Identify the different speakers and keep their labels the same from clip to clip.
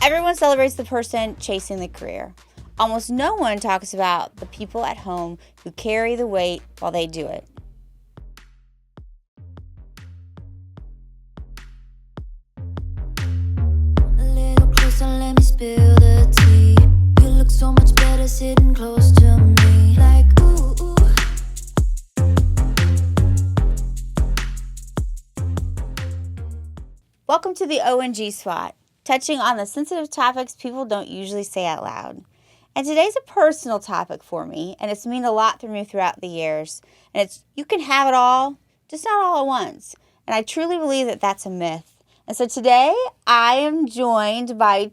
Speaker 1: Everyone celebrates the person chasing the career. Almost no one talks about the people at home who carry the weight while they do it.
Speaker 2: A little closer, let me spill the tea. You look so much better sitting close to me. Like, ooh, ooh.
Speaker 1: Welcome to the O&G Spot, touching on the sensitive topics people don't usually say out loud. And today's a personal topic for me, and it's meant a lot through me throughout the years. And it's, you can have it all, just not all at once. And I truly believe that that's a myth. And so today, I am joined by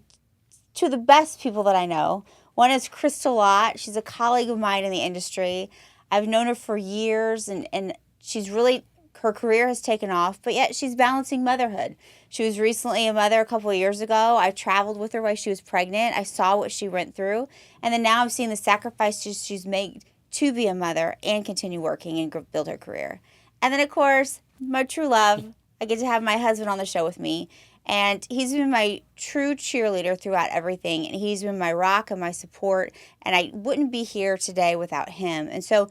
Speaker 1: two of the best people that I know. One is Lott. She's a colleague of mine in the industry. I've known her for years, and she's really, her career has taken off, but yet she's balancing motherhood. She was recently a mother a couple of years ago. I traveled with her while she was pregnant. I saw what she went through. And then now I'm seeing the sacrifices she's made to be a mother and continue working and build her career. And then, of course, my true love, I get to have my husband on the show with me. And he's been my true cheerleader throughout everything. And he's been my rock and my support. And I wouldn't be here today without him. And so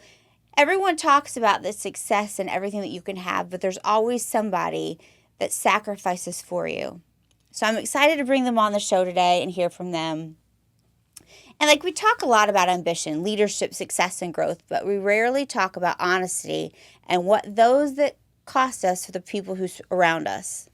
Speaker 1: everyone talks about the success and everything that you can have, but there's always somebody that sacrifices for you. So I'm excited to bring them on the show today and hear from them. And we talk a lot about ambition, leadership, success, and growth, but we rarely talk about honesty and what those that cost us for the people who's around us.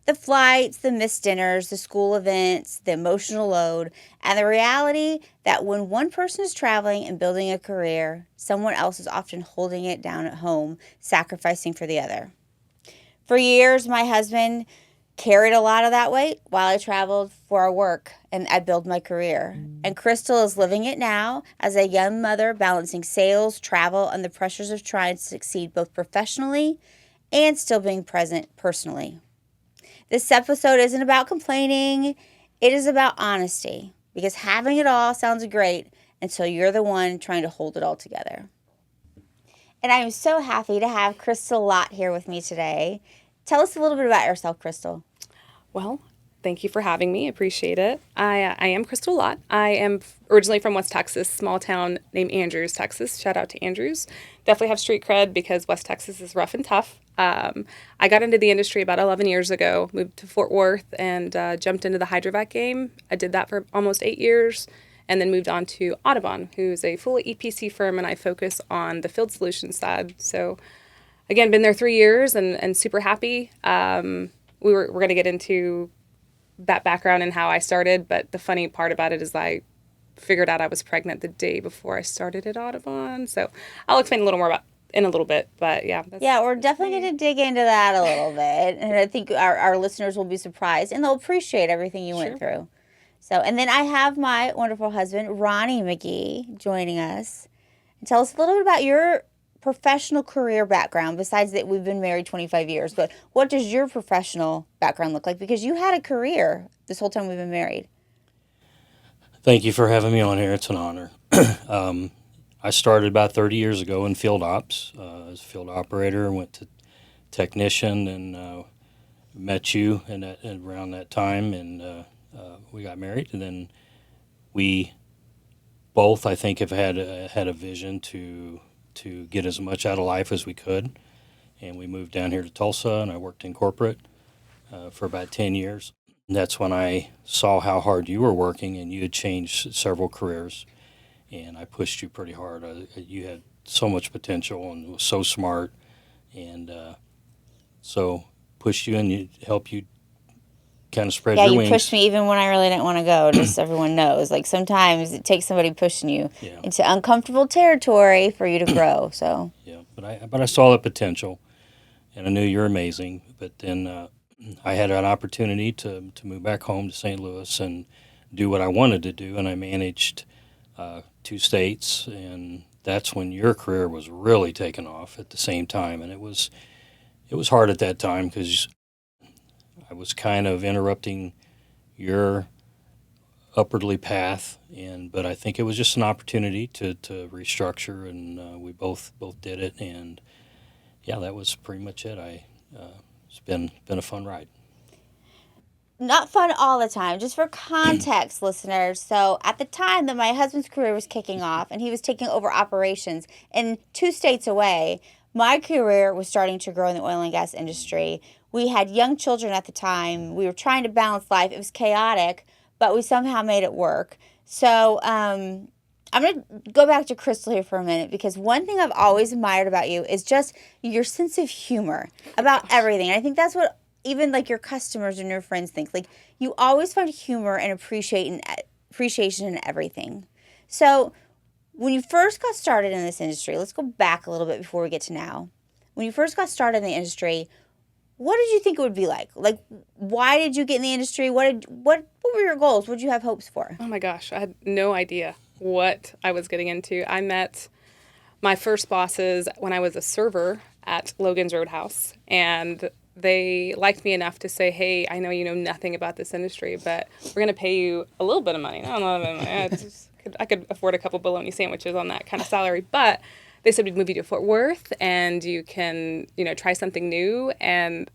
Speaker 1: The flights, the missed dinners, the school events, the emotional load, and the reality that when one person is traveling and building a career, someone else is often holding it down at home, sacrificing for the other. For years, my husband carried a lot of that weight while I traveled for our work and I built my career. And Crystal is living it now as a young mother, balancing sales, travel, and the pressures of trying to succeed both professionally and still being present personally. This episode isn't about complaining. It is about honesty, because having it all sounds great until you're the one trying to hold it all together. And I am so happy to have Lott here with me today. Tell us a little bit about yourself, Crystal.
Speaker 3: Well, thank you for having me. Appreciate it. I am Lott. I am originally from West Texas, small town named Andrews, Texas. Shout out to Andrews. Definitely have street cred because West Texas is rough and tough. I got into the industry about 11 years ago, moved to Fort Worth, and jumped into the hydrovac game. I did that for almost 8 years, and then moved on to Audubon, who's a full EPC firm, and I focus on the field solutions side. So, again, been there 3 years and super happy. We're going to get into that background and how I started, but the funny part about it is I figured out I was pregnant the day before I started at Audubon. So I'll explain a little more about in a little bit, but yeah.
Speaker 1: We're definitely going to dig into that a little bit, and I think our listeners will be surprised, and they'll appreciate everything you went through. So, and then I have my wonderful husband, Ronnie McGee, joining us. And tell us a little bit about your professional career background, besides that we've been married 25 years, but what does your professional background look like? Because you had a career this whole time we've been married.
Speaker 4: Thank you for having me on here. It's an honor. I started about 30 years ago in field ops as a field operator, went to technician, and met you around that time, and we got married. And then we both, I think, have had a vision to get as much out of life as we could. And we moved down here to Tulsa, and I worked in corporate for about 10 years. And that's when I saw how hard you were working, and you had changed several careers. And I pushed you pretty hard. You had so much potential and was so smart. And so pushed you and helped you kind of spread your wings.
Speaker 1: Yeah, you pushed me even when I really didn't want to go, just so everyone knows. Sometimes it takes somebody pushing you into uncomfortable territory for you to grow. So
Speaker 4: yeah, but I saw the potential, and I knew you're amazing. But then I had an opportunity to move back home to St. Louis and do what I wanted to do, and I managed 2 states, and that's when your career was really taking off at the same time. And it was hard at that time because I was kind of interrupting your upwardly path, but I think it was just an opportunity to restructure, and we both did it, and yeah, that was pretty much it. It's been a fun ride.
Speaker 1: not fun all the time. Just for context, listeners. So at the time that my husband's career was kicking off and he was taking over operations in 2 states away, my career was starting to grow in the oil and gas industry. We had young children at the time. We were trying to balance life. It was chaotic, but we somehow made it work. So I'm going to go back to Crystal here for a minute, because one thing I've always admired about you is just your sense of humor about everything. And I think that's what even like your customers and your friends think. Like, you always find humor and appreciation in everything. So when you first got started in this industry, let's go back a little bit before we get to now. When you first got started in the industry, what did you think it would be like? Like, why did you get in the industry? What were your goals? What did you have hopes for?
Speaker 3: Oh my gosh, I had no idea what I was getting into. I met my first bosses when I was a server at Logan's Roadhouse, and they liked me enough to say, hey, I know you know nothing about this industry, but we're going to pay you a little bit of money. Not a lot of money. I could afford a couple bologna sandwiches on that kind of salary, but they said we'd move you to Fort Worth and you can, try something new. And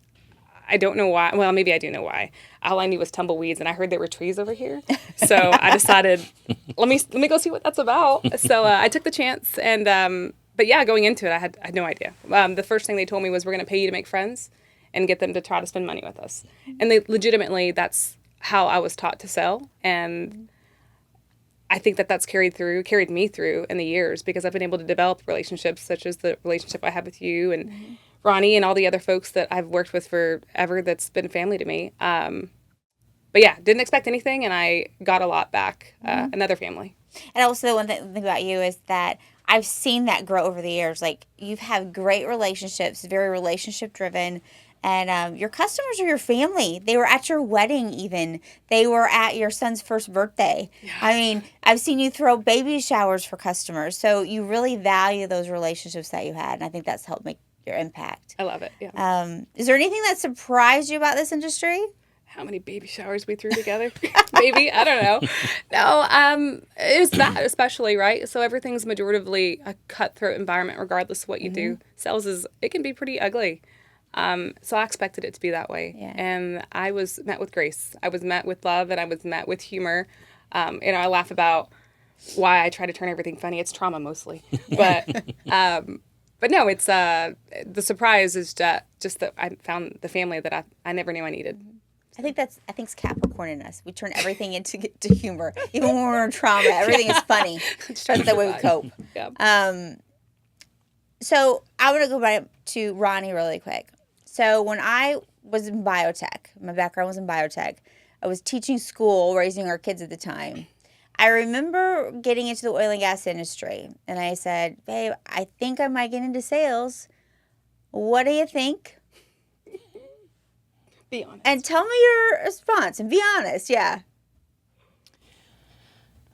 Speaker 3: I don't know why. Well, maybe I do know why. All I knew was tumbleweeds, and I heard there were trees over here. So I decided, let me go see what that's about. So I took the chance, and but yeah, going into it, I had no idea. The first thing they told me was, we're going to pay you to make friends and get them to try to spend money with us. And they legitimately, that's how I was taught to sell. And I think that's carried me through in the years, because I've been able to develop relationships such as the relationship I have with you and Ronnie and all the other folks that I've worked with forever that's been family to me. But yeah, didn't expect anything, and I got a lot back, another family.
Speaker 1: And also the one thing about you is that I've seen that grow over the years. Like, you've had great relationships, very relationship driven. And your customers are your family. They were at your wedding even. They were at your son's first birthday. Yeah. I mean, I've seen you throw baby showers for customers. So you really value those relationships that you had. And I think that's helped make your impact.
Speaker 3: I love it, yeah.
Speaker 1: Is there anything that surprised you about this industry?
Speaker 3: How many baby showers we threw together? Maybe. I don't know. No, it was that especially, right? So everything's majoritively a cutthroat environment regardless of what you do. Sales it can be pretty ugly. So I expected it to be that way. Yeah. And I was met with grace. I was met with love, and I was met with humor. I laugh about why I try to turn everything funny. It's trauma mostly. But no, it's the surprise is just that I found the family that I never knew I needed.
Speaker 1: I think it's Capricorn in us. We turn everything into humor. Even when we're in trauma, everything is funny. That's the way we cope. Yeah. So I want to go back to Ronnie really quick. So when I was in biotech, my background was in biotech, I was teaching school, raising our kids at the time. I remember getting into the oil and gas industry, and I said, babe, I think I might get into sales. What do you think?
Speaker 3: Be honest.
Speaker 1: And tell me your response, and be honest, yeah.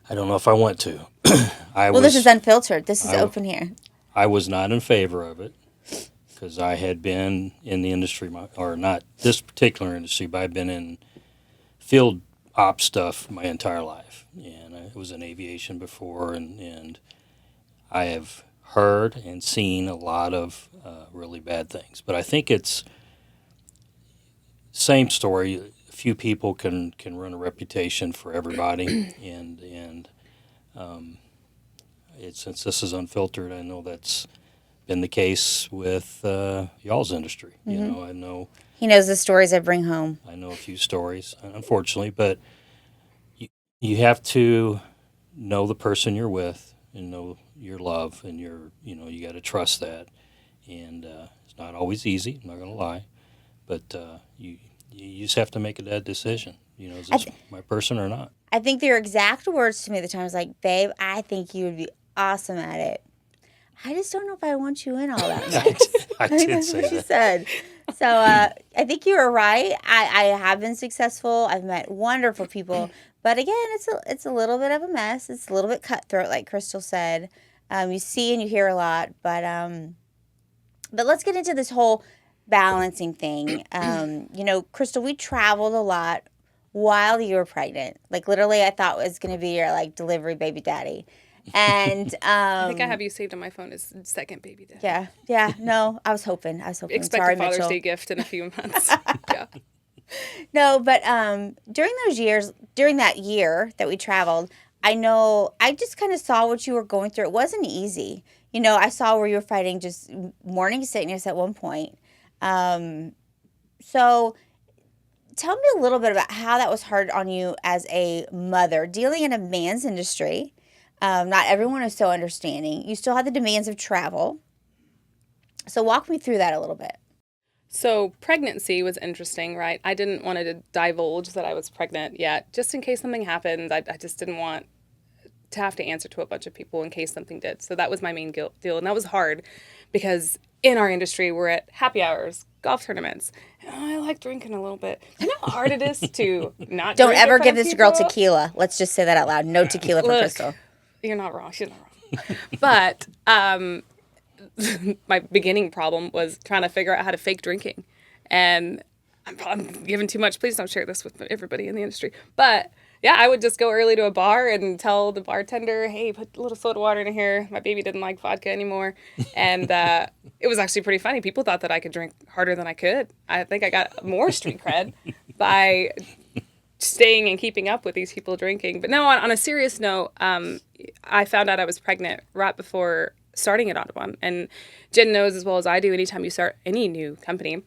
Speaker 4: I don't know if I want to.
Speaker 1: This is unfiltered. This is open here.
Speaker 4: I was not in favor of it, because I had been in the industry, or not this particular industry, but I've been in field op stuff my entire life. And I was in aviation before, and I have heard and seen a lot of really bad things. But I think it's same story. A few people can run a reputation for everybody, and since this is unfiltered, I know that's been the case with y'all's industry.
Speaker 1: Mm-hmm.
Speaker 4: I know
Speaker 1: he knows the stories I bring home.
Speaker 4: I know a few stories, unfortunately, but you have to know the person you're with and know your love, and you got to trust that. And it's not always easy. I'm not going to lie, but you just have to make that decision. Is this my person or not?
Speaker 1: I think their exact words to me at the time was like, babe, I think you would be awesome at it. I just don't know if I want you in all that much.
Speaker 4: I
Speaker 1: think
Speaker 4: did
Speaker 1: that's
Speaker 4: say
Speaker 1: what she
Speaker 4: that.
Speaker 1: said. So I think you were right. I have been successful. I've met wonderful people. But again, it's a little bit of a mess. It's a little bit cutthroat, like Crystal said. You see and you hear a lot. But let's get into this whole balancing thing. Crystal, we traveled a lot while you were pregnant. Like, literally, I thought it was going to be your, delivery baby daddy. And
Speaker 3: I think I have you saved on my phone as second baby daddy.
Speaker 1: Yeah. No, I was hoping.
Speaker 3: Expect
Speaker 1: Sorry,
Speaker 3: a Father's
Speaker 1: Mitchell.
Speaker 3: Day gift in a few months. Yeah.
Speaker 1: No, but during those years, during that year that we traveled, I know I just kind of saw what you were going through. It wasn't easy. You know, I saw where you were fighting just morning sickness at one point. Um, so tell me a little bit about how that was hard on you as a mother, dealing in a man's industry. Not everyone is so understanding. You still had the demands of travel. So walk me through that a little bit.
Speaker 3: So pregnancy was interesting, right? I didn't want to divulge that I was pregnant yet, just in case something happened. I just didn't want to have to answer to a bunch of people in case something did. So that was my main deal. And that was hard because in our industry, we're at happy hours, golf tournaments. And I like drinking a little bit. You know how hard it is to not
Speaker 1: Don't
Speaker 3: drink in
Speaker 1: ever
Speaker 3: front
Speaker 1: give
Speaker 3: of
Speaker 1: this girl
Speaker 3: people?
Speaker 1: tequila. Let's just say that out loud. No tequila for
Speaker 3: Look,
Speaker 1: Crystal.
Speaker 3: you're not wrong. She's not wrong. But my beginning problem was trying to figure out how to fake drinking. And I'm giving too much. Please don't share this with everybody in the industry. But yeah, I would just go early to a bar and tell the bartender, hey, put a little soda water in here. My baby didn't like vodka anymore. And it was actually pretty funny. People thought that I could drink harder than I could. I think I got more street cred by staying and keeping up with these people drinking. But no, on a serious note, I found out I was pregnant right before starting at Audubon. And Jen knows as well as I do, anytime you start any new company,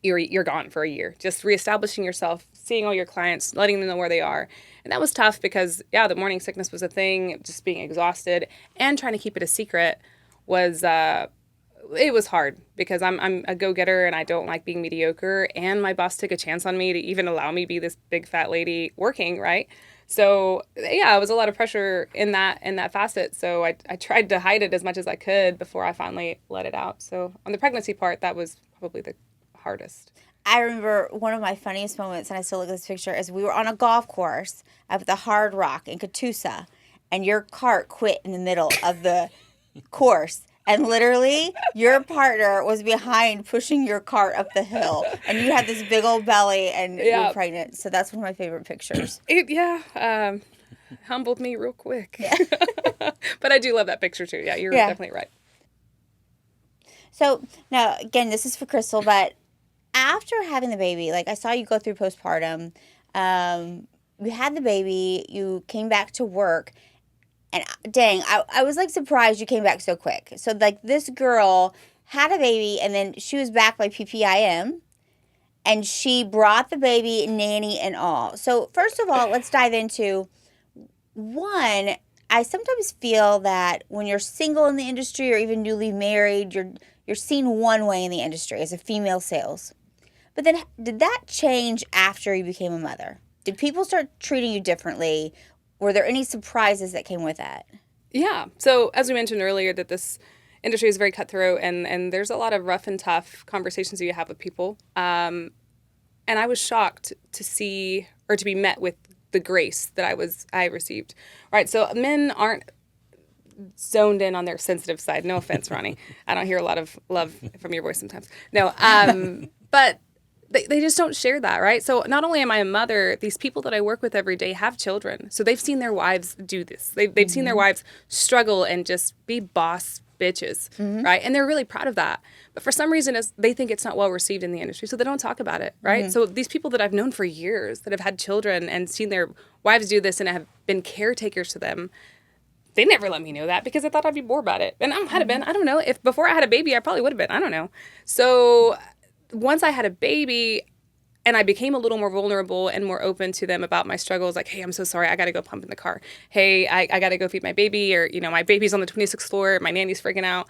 Speaker 3: you're gone for a year. Just reestablishing yourself, seeing all your clients, letting them know where they are. And that was tough because, yeah, the morning sickness was a thing, just being exhausted and trying to keep it a secret was, it was hard because I'm a go-getter and I don't like being mediocre. And my boss took a chance on me to even allow me to be this big fat lady working, right? So yeah, it was a lot of pressure in that facet. So I tried to hide it as much as I could before I finally let it out. So on the pregnancy part, that was probably the hardest.
Speaker 1: I remember one of my funniest moments, and I still look at this picture, is we were on a golf course up at the Hard Rock in Catoosa, and your cart quit in the middle of the course. And literally, your partner was behind pushing your cart up the hill. And you had this big old belly and you were pregnant. So that's one of my favorite pictures.
Speaker 3: Humbled me real quick. Yeah. But I do love that picture too. Yeah, you're definitely right.
Speaker 1: So now, again, this is for Crystal, but after having the baby, like I saw you go through postpartum, you had the baby, you came back to work. And dang, I was like surprised you came back so quick. So like this girl had a baby and then she was back by PPIM and she brought the baby, nanny and all. So first of all, let's dive into one. I sometimes feel that when you're single in the industry or even newly married, you're seen one way in the industry as a female sales. But then did that change after you became a mother? Did people start treating you differently? Were there any surprises that came with that?
Speaker 3: Yeah. So as we mentioned earlier, that this industry is very cutthroat and there's a lot of rough and tough conversations that you have with people. And I was shocked to see or to be met with the grace that I received. Right. So men aren't zoned in on their sensitive side. No offense, Ronnie. I don't hear a lot of love from your voice sometimes. No. But they just don't share that, right? So not only am I a mother, these people that I work with every day have children. So they've seen their wives do this. They've seen their wives struggle and just be boss bitches, right? And they're really proud of that. But for some reason, they think it's not well received in the industry, so they don't talk about it, right? So these people that I've known for years that have had children and seen their wives do this and have been caretakers to them, they never let me know that because I thought I'd be more about it. And I might have been. I don't know. If before I had a baby, I probably would have been. I don't know. So once I had a baby and I became a little more vulnerable and more open to them about my struggles, like, hey, I'm so sorry, I got to go pump in the car. Hey, I got to go feed my baby, or, my baby's on the 26th floor, my nanny's freaking out.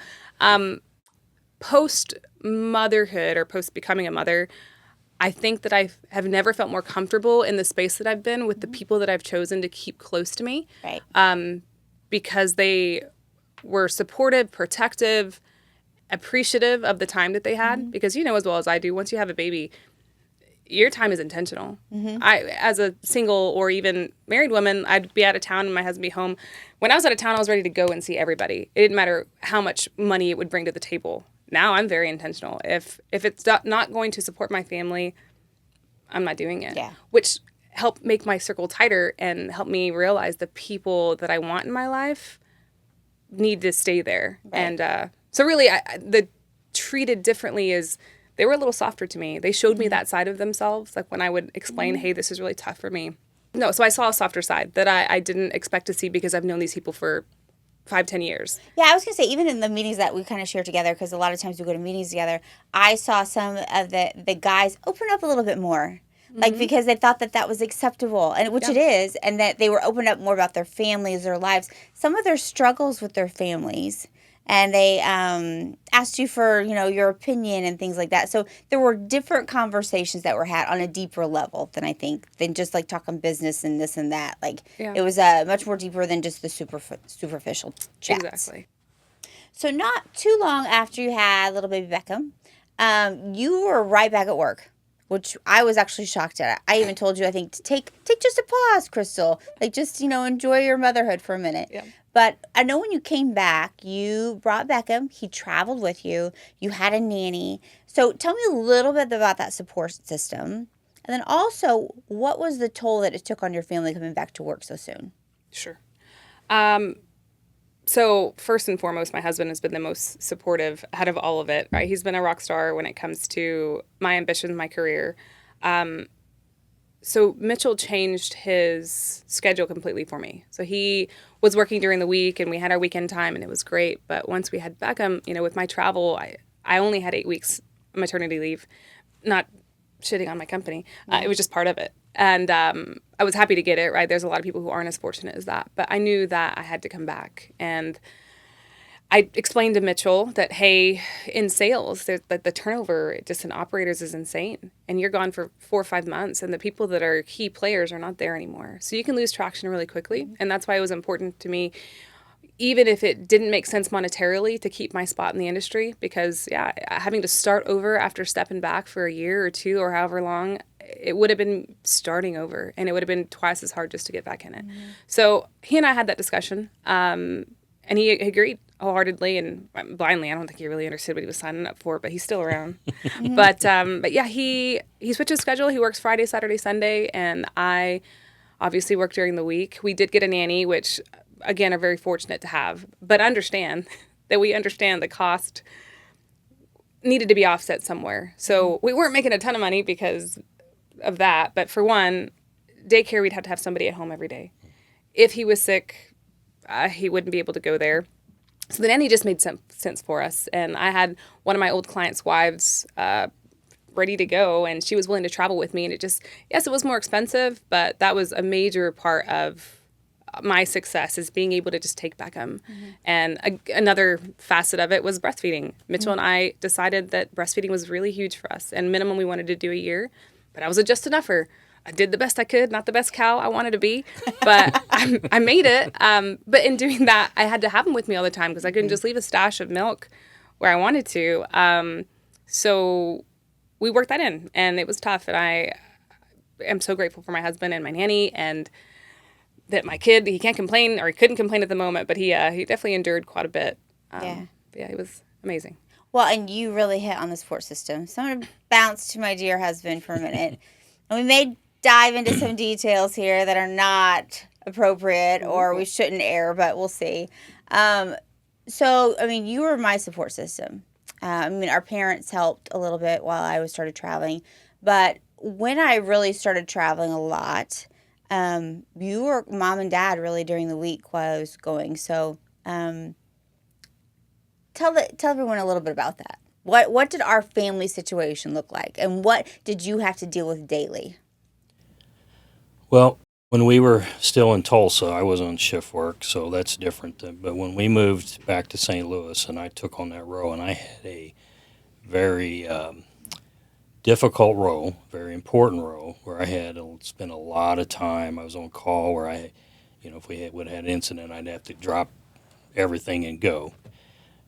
Speaker 3: Post-motherhood or post-becoming a mother, I think that I have never felt more comfortable in the space that I've been with the people that I've chosen to keep close to me.
Speaker 1: Right.
Speaker 3: Because they were supportive, protective, appreciative of the time that they had, because as well as I do, once you have a baby, your time is intentional. I, as a single or even married woman, I'd be out of town and my husband be home. When I was out of town, I was ready to go and see everybody. It didn't matter how much money it would bring to the table. Now I'm very intentional. If it's not going to support my family, I'm not doing it.
Speaker 1: Yeah.
Speaker 3: Which helped make my circle tighter and help me realize the people that I want in my life need to stay there. Right. And so really, the treated differently is they were a little softer to me. They showed me that side of themselves, like when I would explain, hey, this is really tough for me. No, so I saw a softer side that I didn't expect to see because I've known these people for 5-10 years.
Speaker 1: Yeah, I was going to say, even in the meetings that we kind of share together, because a lot of times we go to meetings together, I saw some of the guys open up a little bit more. Like, because they thought that that was acceptable, and which it is, and that they were open up more about their families, their lives, some of their struggles with their families. And they asked you for, your opinion and things like that. So there were different conversations that were had on a deeper level than just like talking business and this and that. Like it was much more deeper than just the superficial chats.
Speaker 3: Exactly.
Speaker 1: So not too long after you had little baby Beckham, you were right back at work, which I was actually shocked at. I even told you, I think, to take just a pause, Crystal. Like, just, enjoy your motherhood for a minute.
Speaker 3: Yeah.
Speaker 1: But I know when you came back, you brought Beckham. He traveled with you. You had a nanny. So tell me a little bit about that support system. And then also, what was the toll that it took on your family coming back to work so soon?
Speaker 3: Sure. So first and foremost, my husband has been the most supportive out of all of it, right? He's been a rock star when it comes to my ambition, my career. So Mitchell changed his schedule completely for me. So he was working during the week and we had our weekend time and it was great. But once we had Beckham, with my travel, I only had 8 weeks maternity leave, not shitting on my company. It was just part of it. And I was happy to get it, right? There's a lot of people who aren't as fortunate as that. But I knew that I had to come back. And I explained to Mitchell that, hey, in sales, the turnover just in operators is insane. And you're gone for 4 or 5 months. And the people that are key players are not there anymore. So you can lose traction really quickly. And that's why it was important to me, even if it didn't make sense monetarily, to keep my spot in the industry. Because, having to start over after stepping back for a year or 2 or however long, it would have been starting over. And it would have been twice as hard just to get back in it. So he and I had that discussion. And he agreed wholeheartedly and blindly. I don't think he really understood what he was signing up for, but he's still around. But yeah, he switched his schedule. He works Friday, Saturday, Sunday, and I obviously work during the week. We did get a nanny, which again are very fortunate to have, but understand that we understand the cost needed to be offset somewhere. So we weren't making a ton of money because of that, but for one, daycare, we'd have to have somebody at home every day. If he was sick, he wouldn't be able to go there. So the nanny just made sense for us. And I had one of my old clients' wives ready to go, and she was willing to travel with me. And it was more expensive, but that was a major part of my success, is being able to just take Beckham. And another facet of it was breastfeeding. Mitchell and I decided that breastfeeding was really huge for us. And minimum, we wanted to do a year, but I was a just enougher. I did the best I could, not the best cow I wanted to be, but I made it. But in doing that, I had to have him with me all the time because I couldn't just leave a stash of milk where I wanted to. So we worked that in, and it was tough. And I am so grateful for my husband and my nanny, and that my kid, he can't complain, or he couldn't complain at the moment, but he definitely endured quite a bit. Yeah, it was amazing.
Speaker 1: Well, and you really hit on the support system. So I'm going to bounce to my dear husband for a minute. And we may dive into some details here that are not appropriate or we shouldn't air, but we'll see. So, you were my support system. Our parents helped a little bit while I started traveling. But when I really started traveling a lot, you were mom and dad really during the week while I was going. So tell everyone a little bit about that. What did our family situation look like? And what did you have to deal with daily?
Speaker 4: Well, when we were still in Tulsa, I was on shift work, so that's different. But when we moved back to St. Louis and I took on that role, and I had a very difficult role, very important role, where I had to spend a lot of time. I was on call where if we would have had an incident, I'd have to drop everything and go.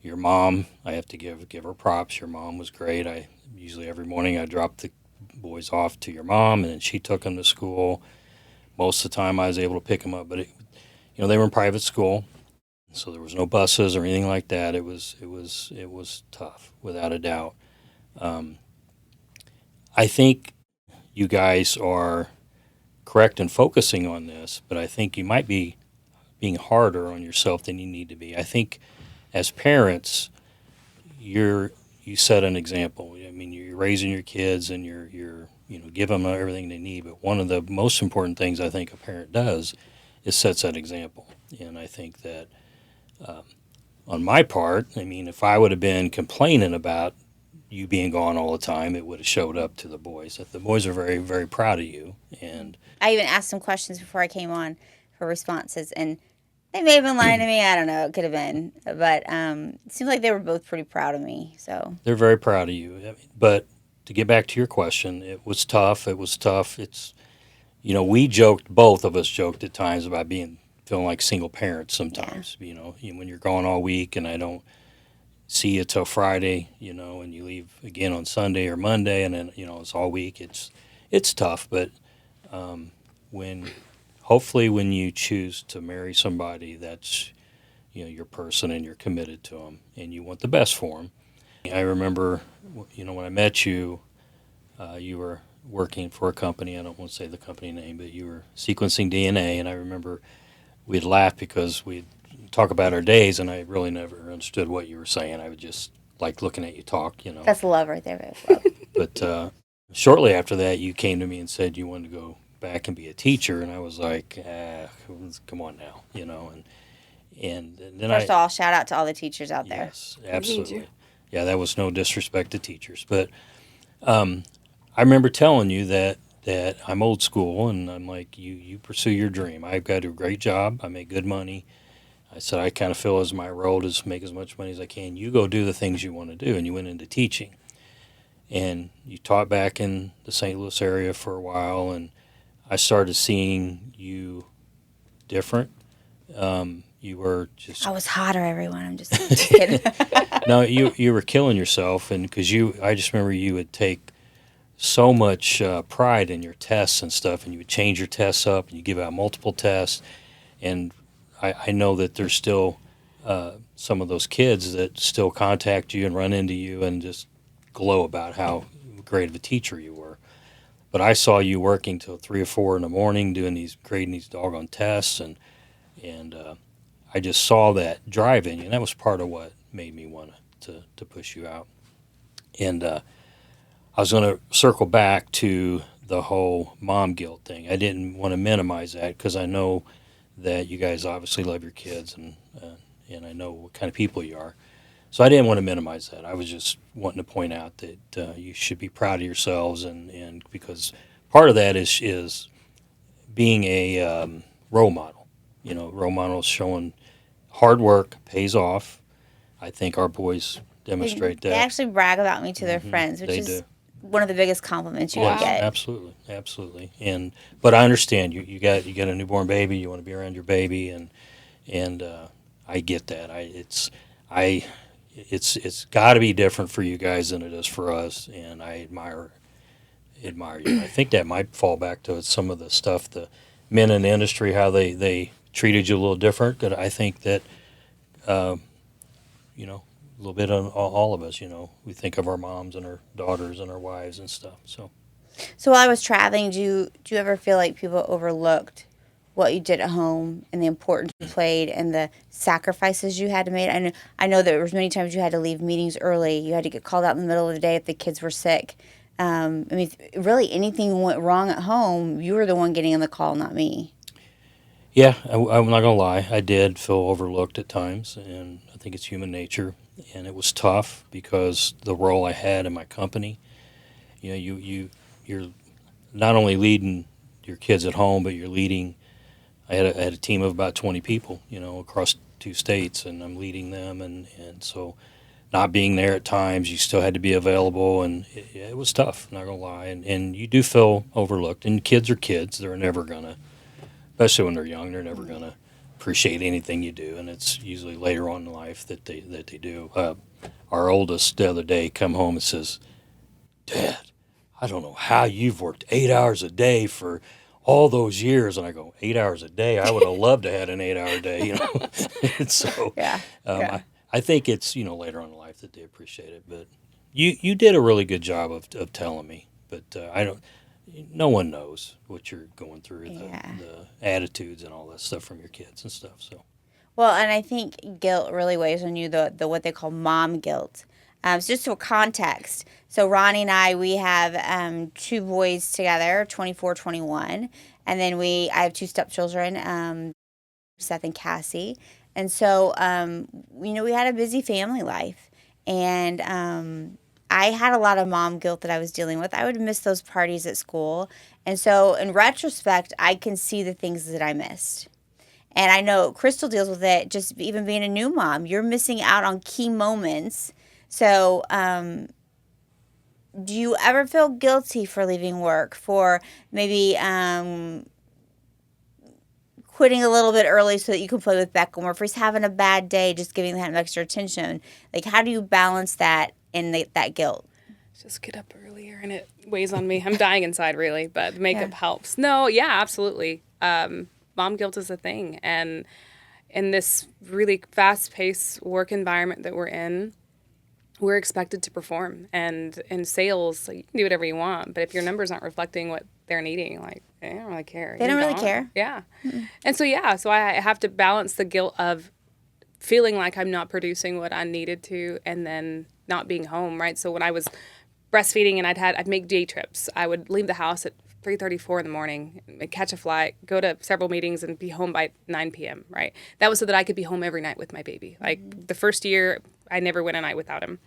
Speaker 4: Your mom, I have to give her props. Your mom was great. Usually every morning I dropped the boys off to your mom, and then she took them to school. Most of the time I was able to pick them up, but they were in private school, so there was no buses or anything like that. It was tough, without a doubt. I think you guys are correct in focusing on this, but I think you might be being harder on yourself than you need to be. I think as parents, you set an example. You're raising your kids and you're give them everything they need. But one of the most important things I think a parent does is sets that example. And I think that on my part, I mean, if I would have been complaining about you being gone all the time, it would have showed up to the boys. That the boys are very, very proud of you. And
Speaker 1: I even asked some questions before I came on for responses, and they may have been lying to me. I don't know. It could have been. But it seemed like they were both pretty proud of me. So
Speaker 4: they're very proud of you. I mean, but to get back to your question, it was tough. It was tough. It's, we joked, both of us joked at times about feeling like single parents sometimes. Yeah. When you're gone all week and I don't see you till Friday, and you leave again on Sunday or Monday, and then it's all week. It's tough, but hopefully when you choose to marry somebody that's your person and you're committed to them and you want the best for them. I remember when I met you, you were working for a company. I don't want to say the company name, but you were sequencing DNA, and I remember we'd laugh because we'd talk about our days, and I really never understood what you were saying. I would just like looking at you talk.
Speaker 1: That's love right there, babe. Love.
Speaker 4: But shortly after that, you came to me and said you wanted to go back and be a teacher, and I was like, come on now, and then
Speaker 1: First of all, shout out to all the teachers out there.
Speaker 4: Yes, absolutely. Yeah, that was no disrespect to teachers, but I remember telling you that I'm old school, and I'm like, you pursue your dream. I've got a great job. I make good money. I said, I kind of feel as my role is make as much money as I can. You go do the things you want to do, and you went into teaching. And you taught back in the St. Louis area for a while, and I started seeing you different. You were just...
Speaker 1: I was hotter, everyone. I'm just kidding.
Speaker 4: No, you were killing yourself, and because I just remember you would take so much pride in your tests and stuff, and you would change your tests up, and you give out multiple tests, and I know that there's still some of those kids that still contact you and run into you and just glow about how great of a teacher you were. But I saw you working till 3 or 4 in the morning grading these doggone tests, and I just saw that drive in you, and that was part of what made me want to push you out. And I was going to circle back to the whole mom guilt thing. I didn't want to minimize that because I know that you guys obviously love your kids, and I know what kind of people you are. So I didn't want to minimize that. I was just wanting to point out that you should be proud of yourselves, and because part of that is being a role model. Role models showing hard work pays off. I think our boys demonstrate that.
Speaker 1: They actually brag about me to their friends, which is one of the biggest compliments you can get.
Speaker 4: Absolutely. But I understand you got a newborn baby. You want to be around your baby, and I get that. It's got to be different for you guys than it is for us, and I admire you. I think that might fall back to some of the stuff the men in the industry, how they treated you a little different. But I think that a little bit on all of us. We think of our moms and our daughters and our wives and stuff. So
Speaker 1: while I was traveling, do you ever feel like people overlooked what you did at home and the importance you played and the sacrifices you had to make? I know there was many times you had to leave meetings early. You had to get called out in the middle of the day if the kids were sick. Really anything went wrong at home, you were the one getting on the call, not me.
Speaker 4: Yeah, I'm not going to lie. I did feel overlooked at times, and I think it's human nature. And it was tough because the role I had in my company, you're not only leading your kids at home, but you're leading. I had a team of about 20 people, across 2 states, and I'm leading them, and so not being there at times, you still had to be available, and it was tough, not gonna lie. And you do feel overlooked. And kids are kids; they're never gonna, especially when they're young, they're never gonna appreciate anything you do, and it's usually later on in life that they do. Our oldest the other day come home and says, "Dad, I don't know how you've worked 8 hours a day for all those years." And I go, 8 hours a day? I would have loved to have had an 8-hour day, And so I think it's, later on in life that they appreciate it. But you did a really good job of telling me. But no one knows what you're going through, the attitudes and all that stuff from your kids and stuff. So.
Speaker 1: Well, and I think guilt really weighs on you, the what they call mom guilt. So just for context, so Ronnie and we have 2 boys together, 24, 21. And then I have 2 stepchildren, Seth and Cassie. And so, we had a busy family life. And I had a lot of mom guilt that I was dealing with. I would miss those parties at school. And so, in retrospect, I can see the things that I missed. And I know Crystal deals with it just even being a new mom. You're missing out on key moments. So, do you ever feel guilty for leaving work, for maybe quitting a little bit early so that you can play with Beckham, or if he's having a bad day, just giving him extra attention? Like, how do you balance that and that guilt?
Speaker 3: Just get up earlier, and it weighs on me. I'm dying inside, really, but makeup helps. No, yeah, absolutely. Mom guilt is a thing, and in this really fast-paced work environment that we're in, we're expected to perform. And in sales, you can do whatever you want, but if your numbers aren't reflecting what they're needing, they don't really care.
Speaker 1: They don't really care.
Speaker 3: Yeah. Mm-mm. And so I have to balance the guilt of feeling like I'm not producing what I needed to, and then not being home, right? So when I was breastfeeding and I'd make day trips, I would leave the house at 3:34 in the morning, catch a flight, go to several meetings, and be home by 9 p.m., right? That was so that I could be home every night with my baby. Like, the first year, I never went a night without him.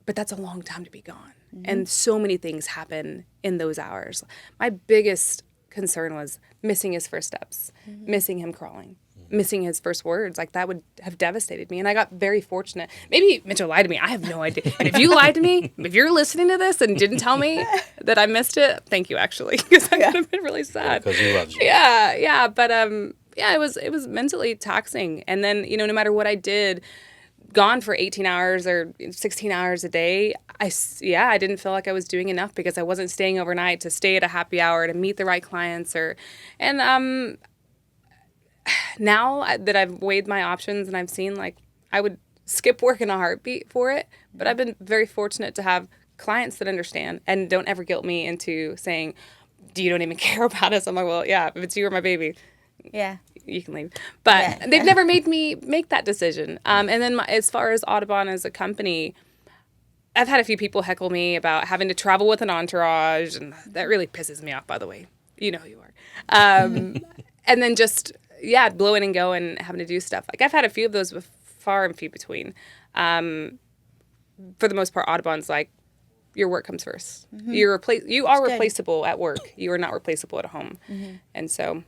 Speaker 3: But that's a long time to be gone. Mm-hmm. And so many things happen in those hours. My biggest concern was missing his first steps, missing him crawling, missing his first words. Like, that would have devastated me. And I got very fortunate. Maybe Mitchell lied to me. I have no idea. And if you lied to me, if you're listening to this and didn't tell me that I missed it, thank you, actually, because I would have been really sad.
Speaker 4: Because he loves you.
Speaker 3: Yeah. But it was mentally taxing. And then, no matter what I did, gone for 18 hours or 16 hours a day, I didn't feel like I was doing enough because I wasn't staying overnight to stay at a happy hour to meet the right clients. Now that I've weighed my options and I've seen, I would skip work in a heartbeat for it, but I've been very fortunate to have clients that understand and don't ever guilt me into saying, you don't even care about us. I'm like, well, yeah, if it's you or my baby,
Speaker 1: yeah,
Speaker 3: you can leave. But they've never made me make that decision. And then as far as Audubon as a company, I've had a few people heckle me about having to travel with an entourage, and that really pisses me off, by the way. You know who you are. And then just, blowing and going, having to do stuff. Like, I've had a few of those, with far and few between. For the most part, Audubon's like, your work comes first. Mm-hmm. You are replaceable at work. You are not replaceable at home. Mm-hmm. And so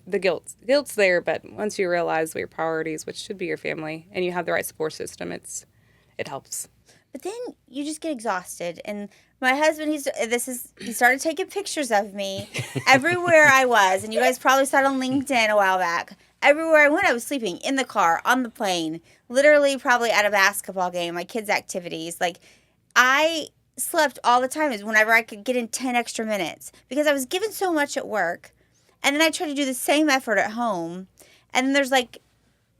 Speaker 3: the guilt's there, but once you realize what your priorities, which should be your family, and you have the right support system, it helps.
Speaker 1: But then you just get exhausted. And my husband, he started taking pictures of me everywhere I was. And you guys probably saw it on LinkedIn a while back. Everywhere I went, I was sleeping, in the car, on the plane, literally probably at a basketball game, my kids' activities. Like, I slept all the time whenever I could get in 10 extra minutes because I was given so much at work. And then I try to do the same effort at home. And then there's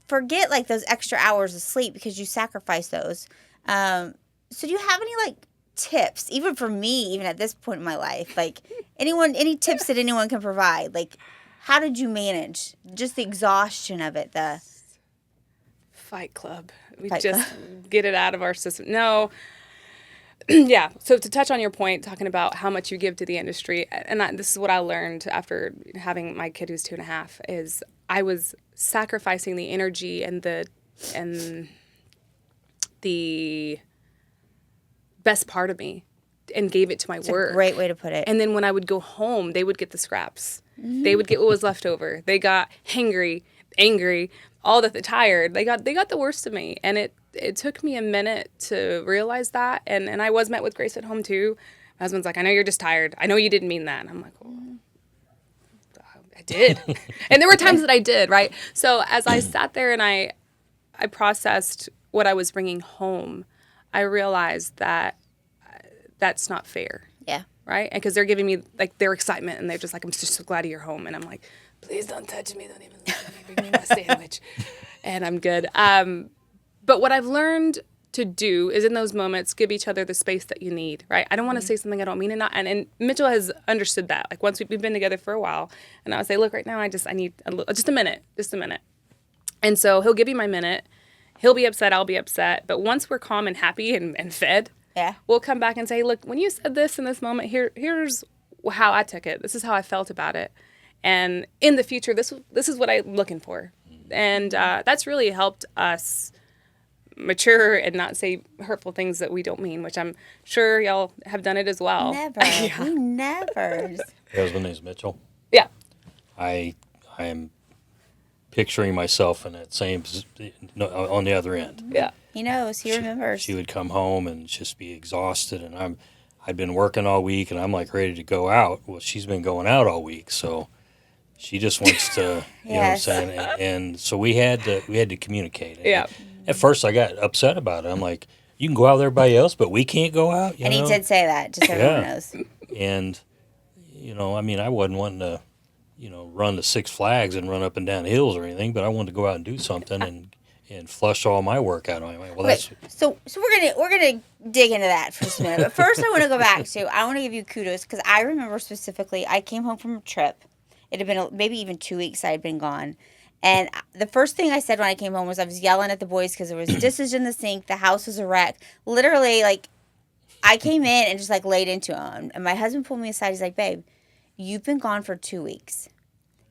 Speaker 1: forget those extra hours of sleep because you sacrifice those. So do you have any tips, even for me, even at this point in my life, any tips that anyone can provide? How did you manage just the exhaustion of it? The
Speaker 3: Fight Club. Get it out of our system. No. Yeah. So to touch on your point, talking about how much you give to the industry, and this is what I learned after having my kid who's 2.5, is I was sacrificing the energy and the best part of me and gave it to my work.
Speaker 1: A great way to put it.
Speaker 3: And then when I would go home, they would get the scraps. Mm-hmm. They would get what was left over. They got hangry, angry, tired. They got the worst of me. And it took me a minute to realize that. And I was met with grace at home too. My husband's like, I know you're just tired. I know you didn't mean that. And I'm like, well, I did. And there were times that I did, right? So as I sat there and I processed what I was bringing home, I realized that that's not fair.
Speaker 1: Yeah.
Speaker 3: Right? Because they're giving me their excitement, and they're just like, I'm just so glad you're home. And I'm like, please don't touch me. Don't even look at me. Bring me my sandwich. And I'm good. But what I've learned to do is in those moments, give each other the space that you need, right? I don't want to say something I don't mean, and Mitchell has understood that. Once we've been together for a while, and I would say, look, right now I need just a minute. And so he'll give me my minute, He'll be upset, I'll be upset. But once we're calm and happy and fed,
Speaker 1: Yeah.
Speaker 3: we'll come back and say, look, when you said this in this moment, here's how I took it. This is how I felt about it. And in the future, this is what I'm looking for. And that's really helped us mature and not say hurtful things that we don't mean, which I'm sure y'all have done it as well.
Speaker 1: Never. We never.
Speaker 4: Your husband name's Mitchell.
Speaker 3: Yeah.
Speaker 4: I am picturing myself in that same on the other end.
Speaker 3: Yeah.
Speaker 1: He knows. He remembers.
Speaker 4: She would come home and just be exhausted, and I'd been working all week, and I'm like ready to go out. Well, she's been going out all week, so she just wants to, you
Speaker 1: Yes.
Speaker 4: know what I'm saying? And so we had to communicate. And
Speaker 3: Yeah.
Speaker 4: At first, I got upset about it. I'm like, you can go out with everybody else, but we can't go out. You
Speaker 1: And
Speaker 4: know?
Speaker 1: he did say that, just so everyone
Speaker 4: Yeah.
Speaker 1: knows.
Speaker 4: And I mean, I wasn't wanting to, run to Six Flags and run up and down hills or anything, but I wanted to go out and do something and flush all my work out of my mind. Well,
Speaker 1: Okay, so we're gonna dig into that for just a minute. But first, I want to go back to I want to give you kudos because I remember specifically I came home from a trip. It had been maybe even 2 weeks I had been gone, and the first thing I said when I came home was I was yelling at the boys because there was dishes in the sink, the house was a wreck. Literally, like I came in and just like laid into him, and my husband pulled me aside. He's like, "Babe, you've been gone for 2 weeks.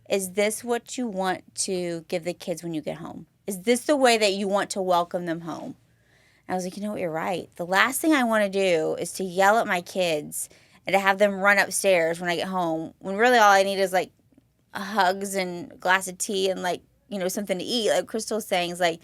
Speaker 1: Is this what you want to give the kids when you get home? Is this the way that you want to welcome them home?" And I was like, you know what, you're right. The last thing I want to do is to yell at my kids and to have them run upstairs when I get home, when really all I need is like hugs and a glass of tea and like, something to eat. Like Crystal's saying, is like,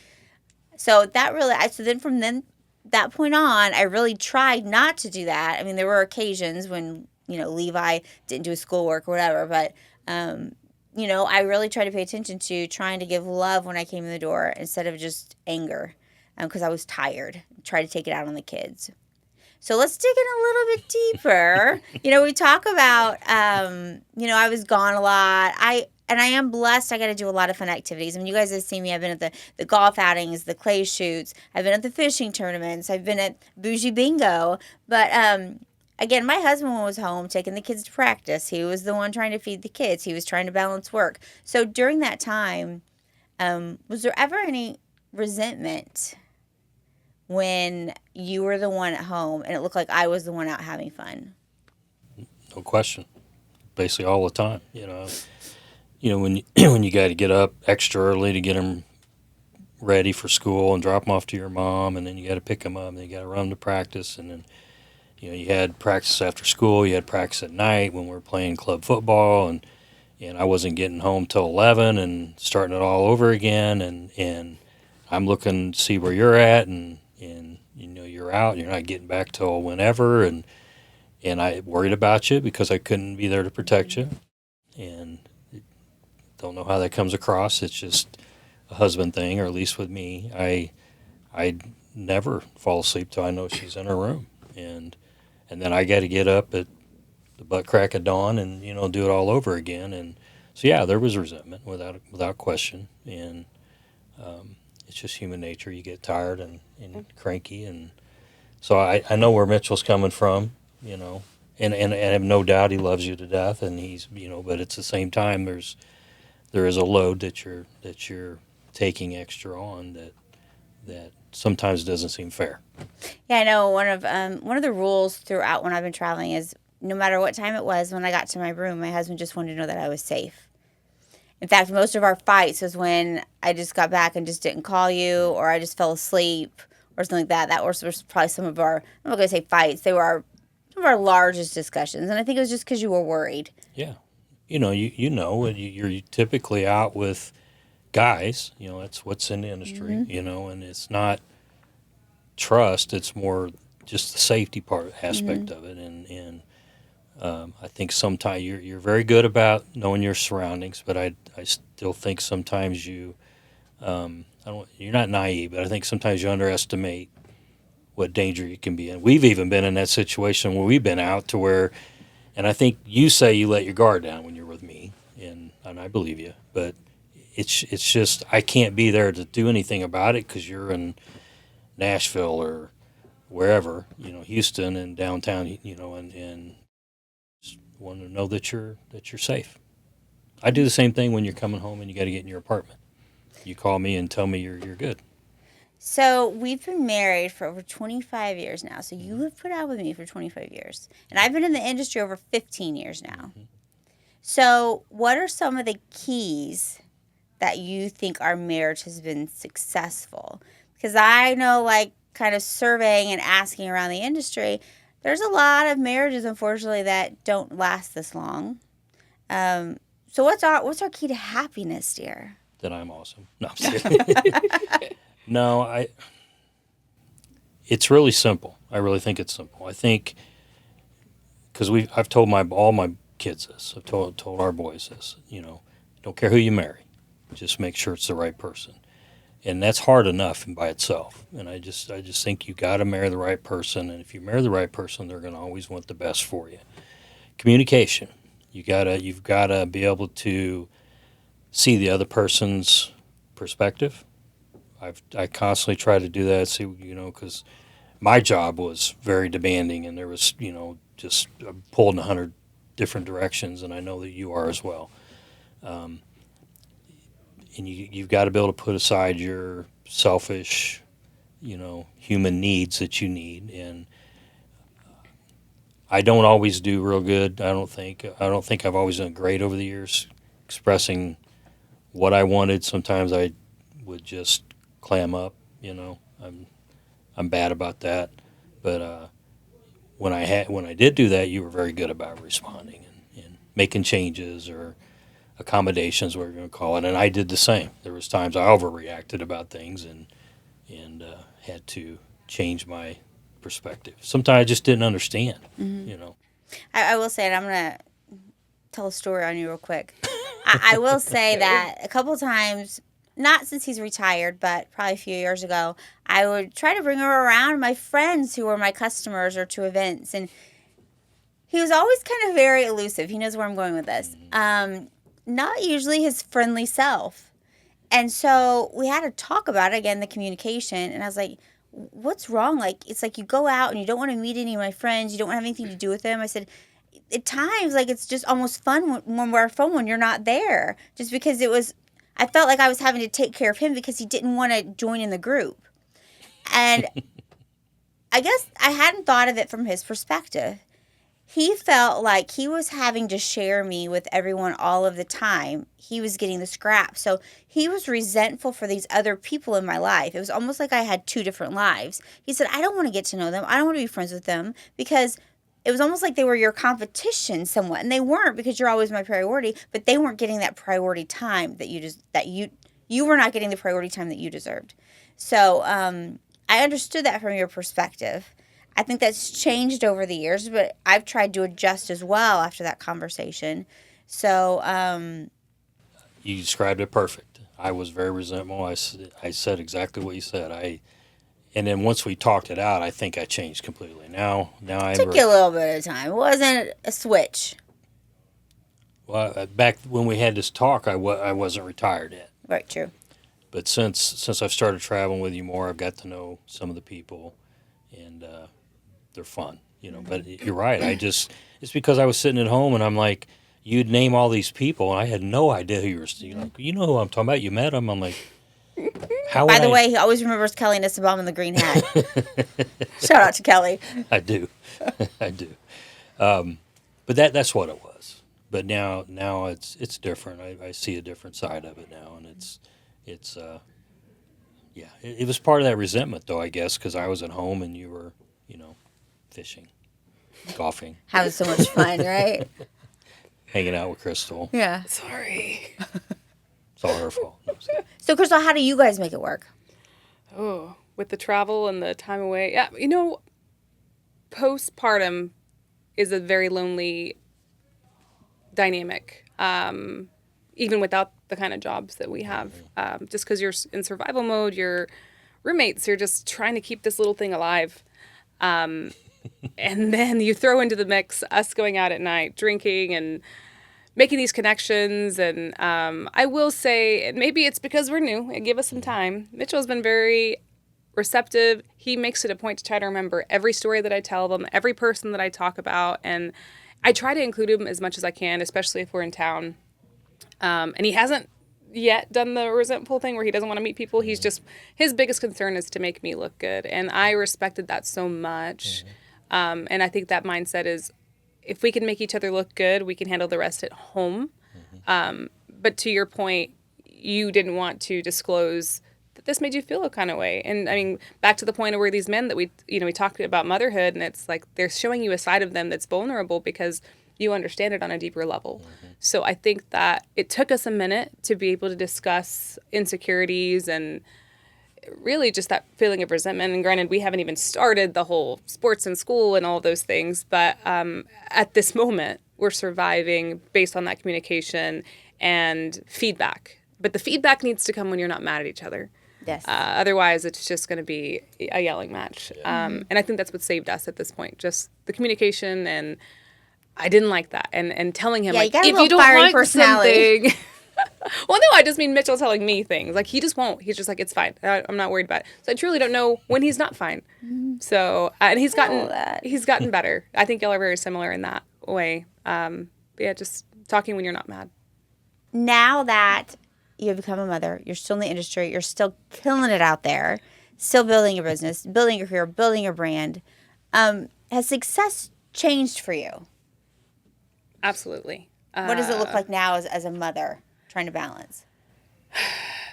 Speaker 1: so that really, so then from that point on, I really tried not to do that. I mean, there were occasions when, Levi didn't do his schoolwork or whatever, but, I really tried to pay attention to trying to give love when I came in the door instead of just anger because I was tired. Try to take it out on the kids. So let's dig in a little bit deeper. We talk about, I was gone a lot. I am blessed. I got to do a lot of fun activities. I mean, you guys have seen me. I've been at the golf outings, the clay shoots. I've been at the fishing tournaments. I've been at Bougie Bingo. But again, my husband was home taking the kids to practice. He was the one trying to feed the kids. He was trying to balance work. So during that time, was there ever any resentment when you were the one at home and it looked like I was the one out having fun?
Speaker 4: No question. Basically all the time, when you got to get up extra early to get them ready for school and drop them off to your mom, and then you got to pick them up, and then you got to run them to practice, and then you had practice after school, you had practice at night when we were playing club football, and I wasn't getting home till 11 and starting it all over again, and I'm looking to see where you're at, and you're out, you're not getting back till whenever, and I worried about you because I couldn't be there to protect you, and don't know how that comes across. It's just a husband thing, or at least with me, I never fall asleep till I know she's in her room, and then I got to get up at the butt crack of dawn and do it all over again. And so yeah, there was resentment without question, and it's just human nature. You get tired and cranky, and so I know where Mitchell's coming from, and I have no doubt he loves you to death, and he's but at the same time there is a load that you're taking extra on that sometimes doesn't seem fair.
Speaker 1: Yeah, I know one of the rules throughout when I've been traveling is no matter what time it was, when I got to my room, my husband just wanted to know that I was safe. In fact, most of our fights was when I just got back and just didn't call you, or I just fell asleep, or something like that. That was probably some of our, I'm not going to say fights, they were some of our largest discussions. And I think it was just because you were worried.
Speaker 4: Yeah. You're typically out with guys, that's what's in the industry, and it's not trust, it's more just the safety aspect of it. And I think sometimes you're very good about knowing your surroundings, but I still think sometimes you're not naive, but I think sometimes you underestimate what danger you can be in. We've even been in that situation where we've been out to where, and I think you say you let your guard down when you're with me, and I believe you, but it's just I can't be there to do anything about it because you're in Nashville or wherever, Houston and downtown, and just want to know that you're safe. I do the same thing when you're coming home and you got to get in your apartment. You call me and tell me you're good.
Speaker 1: So we've been married for over 25 years now. So you have put out with me for 25 years. And I've been in the industry over 15 years now. So what are some of the keys that you think our marriage has been successful? Because I know, like, kind of surveying and asking around the industry, there's a lot of marriages, unfortunately, that don't last this long. So what's our key to happiness, dear?
Speaker 4: That I'm awesome. No, I'm just kidding. No, it's really simple. I really think it's simple. I think because I've told all my kids this. I've told our boys this. Don't care who you marry, just make sure it's the right person, and that's hard enough by itself. And I just think you got to marry the right person, and if you marry the right person, they're going to always want the best for you. Communication. You've got to be able to see the other person's perspective. I constantly try to do that. See, because my job was very demanding, and there was, just pulled in 100 different directions, and I know that you are as well. And you've got to be able to put aside your selfish, human needs that you need. And I don't always do real good. I don't think I've always done great over the years expressing what I wanted. Sometimes I would just clam up. I'm bad about that. But when I did do that, you were very good about responding and making changes or accommodations, what we're going to call it. And I did the same. There was times I overreacted about things and had to change my perspective. Sometimes I just didn't understand.
Speaker 1: I will say, and I'm going to tell a story on you real quick. I will say that a couple of times, not since he's retired, but probably a few years ago, I would try to bring him around my friends who were my customers or to events. And he was always kind of very elusive. He knows where I'm going with this. Not usually his friendly self. And so we had to talk about it, again, the communication. And I was like, what's wrong? Like, it's like you go out and you don't want to meet any of my friends. You don't have anything to do with them. I said, at times, like, it's just almost fun when we're on phone when you're not there. Just because I felt like I was having to take care of him because he didn't want to join in the group. And I guess I hadn't thought of it from his perspective. He felt like he was having to share me with everyone all of the time. He was getting the scraps. So he was resentful for these other people in my life. It was almost like I had two different lives. He said, I don't want to get to know them. I don't want to be friends with them because it was almost like they were your competition somewhat. And they weren't, because you're always my priority, but they weren't getting that priority time that you were not getting the priority time that you deserved. So I understood that from your perspective. I think that's changed over the years, but I've tried to adjust as well after that conversation. So
Speaker 4: You described it perfect. I was very resentful. I said exactly what you said. And then once we talked it out, I think I changed completely. Now
Speaker 1: it took you a little bit of time. It wasn't a switch.
Speaker 4: Well, back when we had this talk, I wasn't retired yet.
Speaker 1: Right, true.
Speaker 4: But since I've started traveling with you more, I've got to know some of the people, and they're fun, But you're right. It's because I was sitting at home and I'm like, you'd name all these people, and I had no idea who you were. Like, you know who I'm talking about? You met him. I'm like, how?
Speaker 1: By the way, he always remembers Kelly Nissenbaum in the green hat. Shout out to Kelly.
Speaker 4: I do, I do. But that's what it was. But now it's different. I see a different side of it now, and it's yeah. It was part of that resentment, though, I guess, because I was at home and you were, fishing, golfing,
Speaker 1: Having so much fun, right?
Speaker 4: hanging out with Crystal.
Speaker 1: Yeah.
Speaker 3: Sorry.
Speaker 4: It's all her fault. No, I'm just kidding.
Speaker 1: So, Crystal, how do you guys make it work?
Speaker 3: Oh, with the travel and the time away. Yeah, postpartum is a very lonely dynamic, even without the kind of jobs that we have. Just because you're in survival mode, your roommates, you're just trying to keep this little thing alive. And then you throw into the mix us going out at night, drinking and making these connections. And I will say, maybe it's because we're new and give us some time. Mitchell's been very receptive. He makes it a point to try to remember every story that I tell them, every person that I talk about. And I try to include him as much as I can, especially if we're in town. And he hasn't, yet done the resentful thing where he doesn't want to meet people. He's just, his biggest concern is to make me look good. And I respected that so much. And I think that mindset is, if we can make each other look good, we can handle the rest at home. But to your point, you didn't want to disclose that this made you feel a kind of way. And I mean, back to the point of where these men that we talked about motherhood, and it's like they're showing you a side of them that's vulnerable because you understand it on a deeper level. So I think that it took us a minute to be able to discuss insecurities and really just that feeling of resentment. And granted, we haven't even started the whole sports and school and all those things, but at this moment, we're surviving based on that communication and feedback. But the feedback needs to come when you're not mad at each other.
Speaker 1: Yes.
Speaker 3: Otherwise, it's just going to be a yelling match. And I think that's what saved us at this point, just the communication. And I didn't like that. And telling him,
Speaker 1: you got a
Speaker 3: if
Speaker 1: little
Speaker 3: you don't
Speaker 1: fiery
Speaker 3: like
Speaker 1: personality.
Speaker 3: something... Well, no, I just mean Mitchell telling me things. Like, he just won't. He's just like, it's fine. I'm not worried about it. So I truly don't know when he's not fine. So, and he's gotten better. I think y'all are very similar in that way. Yeah, just talking when you're not mad.
Speaker 1: Now that you have become a mother, you're still in the industry, you're still killing it out there, still building your business, building your career, building your brand. Has success changed for you?
Speaker 3: Absolutely.
Speaker 1: What does it look like now as a mother trying to balance?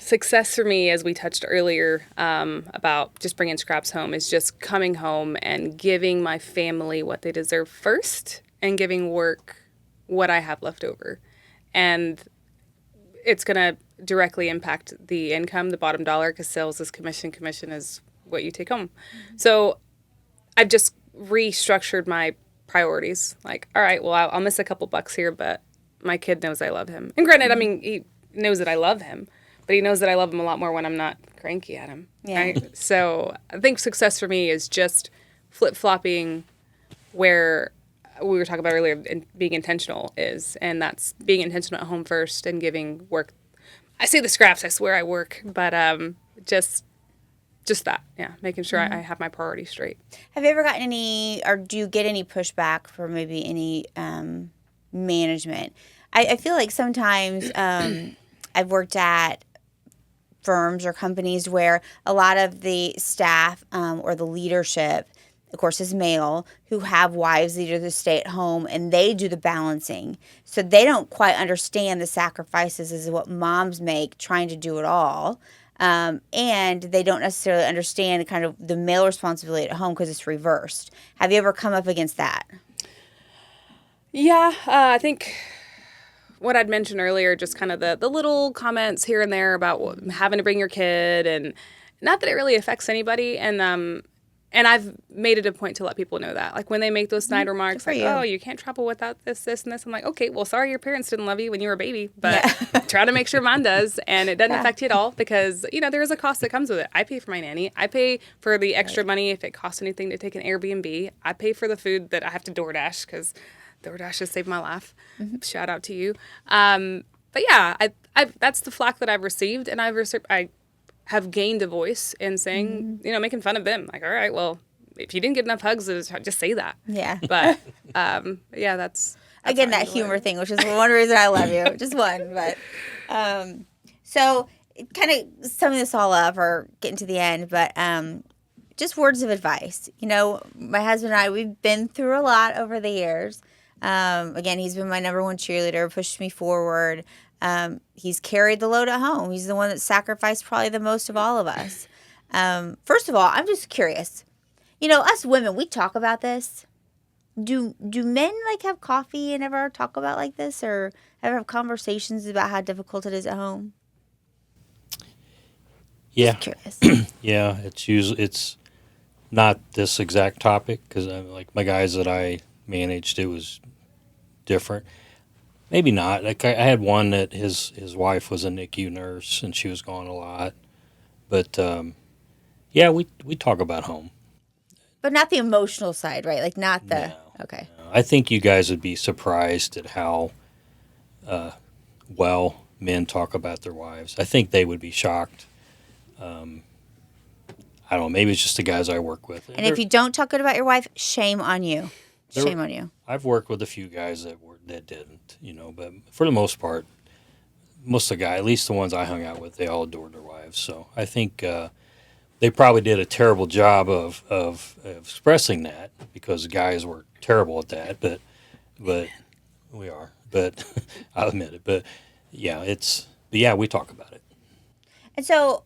Speaker 3: Success for me, as we touched earlier about just bringing scraps home, is just coming home and giving my family what they deserve first and giving work what I have left over. And it's going to directly impact the income, the bottom dollar, because sales is commission. Commission is what you take home. So I've just restructured my priorities. Like, all right, well, I'll miss a couple bucks here, but my kid knows I love him. And granted, I mean, he knows that I love him, but he knows that I love him a lot more when I'm not cranky at him.
Speaker 1: Yeah.
Speaker 3: Right? So I think success for me is just flip-flopping where we were talking about earlier, and being intentional is, and that's being intentional at home first and giving work. I say the scraps, I swear I work, but just that, yeah, making sure I have my priorities straight.
Speaker 1: Have you ever gotten any, or do you get any pushback from maybe any management? I feel like sometimes I've worked at firms or companies where a lot of the staff or the leadership, of course, is male, who have wives that either stay at home and they do the balancing. So they don't quite understand the sacrifices as what moms make trying to do it all. And they don't necessarily understand kind of the male responsibility at home because it's reversed. Have you ever come up against that?
Speaker 3: Yeah, I think what I'd mentioned earlier, just kind of the little comments here and there about having to bring your kid, and not that it really affects anybody. And I've made it a point to let people know that. Like, when they make those snide remarks, like, oh, you can't travel without this, and this. I'm like, okay, well, sorry your parents didn't love you when you were a baby, but try to make sure mine does. And it doesn't affect you at all because, there is a cost that comes with it. I pay for my nanny. I pay for the extra money if it costs anything to take an Airbnb. I pay for the food that I have to DoorDash because DoorDash has saved my life. Shout out to you. But yeah, I that's the flack that I've received, and I have gained a voice in saying, making fun of them. Like, all right, well, if you didn't get enough hugs, just say that. Yeah. But, yeah, that's
Speaker 1: again, that humor thing, which is one reason I love you. Just one. But, so kind of summing this all up or getting to the end, but just words of advice. My husband and I, we've been through a lot over the years. Again, he's been my number one cheerleader, pushed me forward. He's carried the load at home. He's the one that sacrificed probably the most of all of us. First of all, I'm just curious. Us women, we talk about this. Do men have coffee and ever talk about like this, or ever have conversations about how difficult it is at home?
Speaker 4: Yeah.
Speaker 1: Just curious.
Speaker 4: Yeah, it's not this exact topic because like my guys that I managed, it was different. Maybe not. Like I had one that his wife was a NICU nurse and she was gone a lot. But yeah, we talk about home.
Speaker 1: But not the emotional side, right? Like not the
Speaker 4: No,
Speaker 1: okay.
Speaker 4: no. I think you guys would be surprised at how well men talk about their wives. I think they would be shocked. I don't know. Maybe it's just the guys I work with.
Speaker 1: And if you don't talk good about your wife, shame on you. Shame on you.
Speaker 4: I've worked with a few guys that didn't, but for the most part, most of the guys, at least the ones I hung out with, they all adored their wives. So I think they probably did a terrible job of expressing that because the guys were terrible at that. But we are. But I'll admit it. But yeah, we talk about it.
Speaker 1: And so,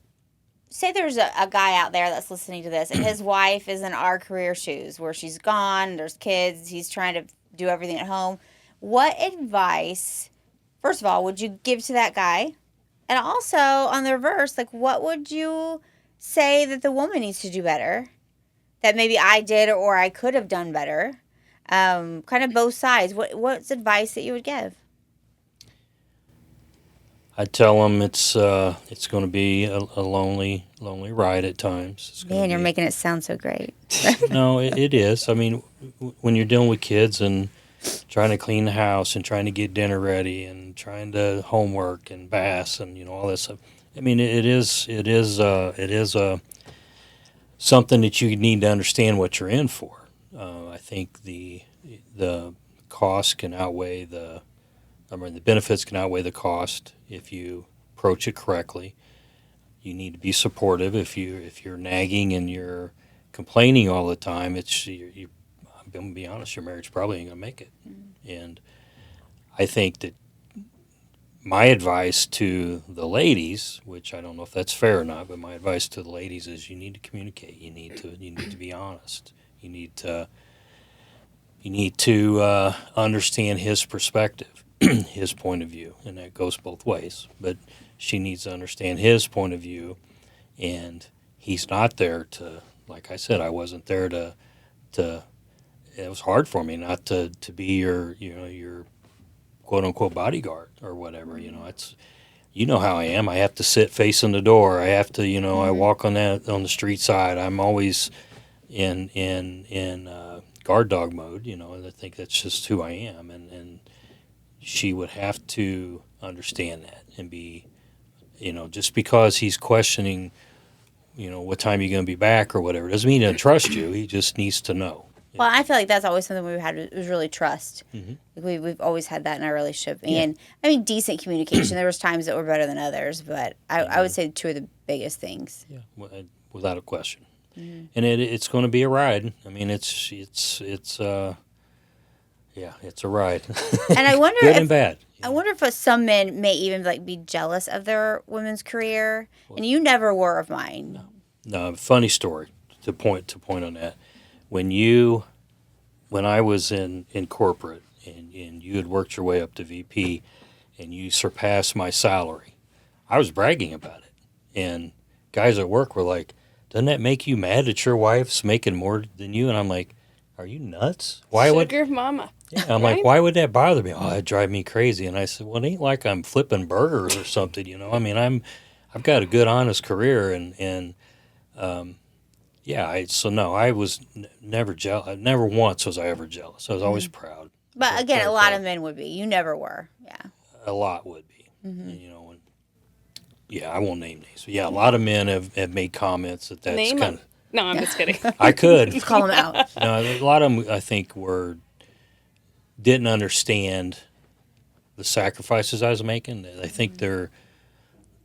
Speaker 1: say there's a guy out there that's listening to this, and his wife is in our career shoes, where she's gone, there's kids, he's trying to do everything at home. What advice, first of all, would you give to that guy? And also, on the reverse, like, what would you say that the woman needs to do better that maybe I did or I could have done better? Kind of both sides. What's advice that you would give?
Speaker 4: I tell them it's going to be a lonely ride at times.
Speaker 1: Man, you're making it sound so great.
Speaker 4: No, it is. I mean, when you're dealing with kids and trying to clean the house and trying to get dinner ready and trying to homework and baths and all that stuff. I mean, it is something that you need to understand what you're in for. I think the cost can outweigh the benefits can outweigh the cost if you approach it correctly. You need to be supportive. If you're nagging and you're complaining all the time, I'm gonna be honest, your marriage probably ain't gonna make it. And I think that my advice to the ladies, which I don't know if that's fair or not, but my advice to the ladies is you need to communicate. You need to be honest. You need to understand his perspective, his point of view, and that goes both ways. But she needs to understand his point of view, and he's not there to, like I said, I wasn't there to. It was hard for me not to be your quote unquote bodyguard or whatever. It's how I am. I have to sit facing the door. I have to I walk on the street side. I'm always in guard dog mode. And I think that's just who I am. And she would have to understand that and be, just because he's questioning, what time you're going to be back or whatever, doesn't mean he doesn't trust you. He just needs to know.
Speaker 1: Well, I feel like that's always something we've had was really trust.
Speaker 4: Mm-hmm.
Speaker 1: We've always had that in our relationship. And, I mean, decent communication. There was times that were better than others, but I would say two of the biggest things.
Speaker 4: Yeah, without a question. Mm-hmm. And it's going to be a ride. I mean, it's a ride.
Speaker 1: And I wonder
Speaker 4: good and bad.
Speaker 1: I wonder if some men may even be jealous of their women's career, and you never were of mine.
Speaker 4: No, funny story to point on that. When I was in corporate and you had worked your way up to VP and you surpassed my salary, I was bragging about it. And guys at work were like, doesn't that make you mad that your wife's making more than you? And I'm like, are you nuts?
Speaker 3: Sugar mama.
Speaker 4: Yeah, I'm like, why would that bother me? Oh, it'd drive me crazy. And I said, well, it ain't like I'm flipping burgers or something, I mean, I've got a good, honest career and I was never jealous. Never once was I ever jealous. I was always proud.
Speaker 1: But again, a lot of men would be. You never were. Yeah.
Speaker 4: A lot would be. Mm-hmm. And, I won't name names. But a lot of men have made comments that's
Speaker 3: kind of. No, I'm just kidding.
Speaker 4: I could.
Speaker 1: Call them out.
Speaker 4: No, a lot of them, I think, didn't understand the sacrifices I was making. I think they're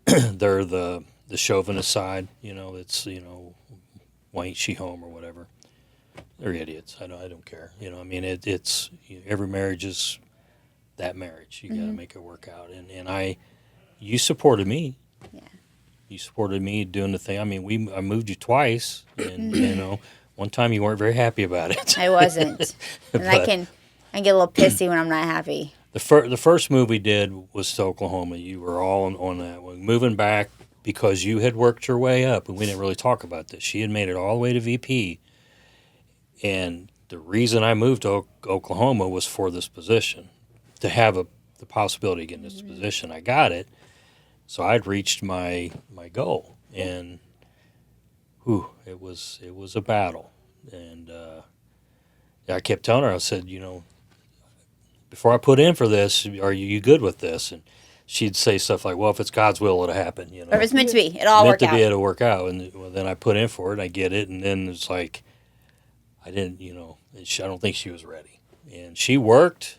Speaker 4: the chauvinist side. It's why ain't she home or whatever. They're idiots. I don't care. I mean, it's every marriage is that marriage. You got to make it work out. And you supported me. Yeah. You supported me doing the thing. I mean, I moved you twice, and one time you weren't very happy about it.
Speaker 1: I wasn't, and I get a little pissy when I'm not happy.
Speaker 4: The first move we did was to Oklahoma. You were all on that one. Moving back because you had worked your way up, and we didn't really talk about this. She had made it all the way to VP, and the reason I moved to Oklahoma was for this position, to have the possibility of getting this position. I got it, so I'd reached my goal, and it was a battle. And I kept telling her, I said, before I put in for this, are you good with this? And she'd say stuff like, well, if it's God's will, it'll happen.
Speaker 1: Or if it's meant to be, it'll work out.
Speaker 4: It'll work out. And then I put in for it, and I get it, and then it's like, I didn't, I don't think she was ready. And she worked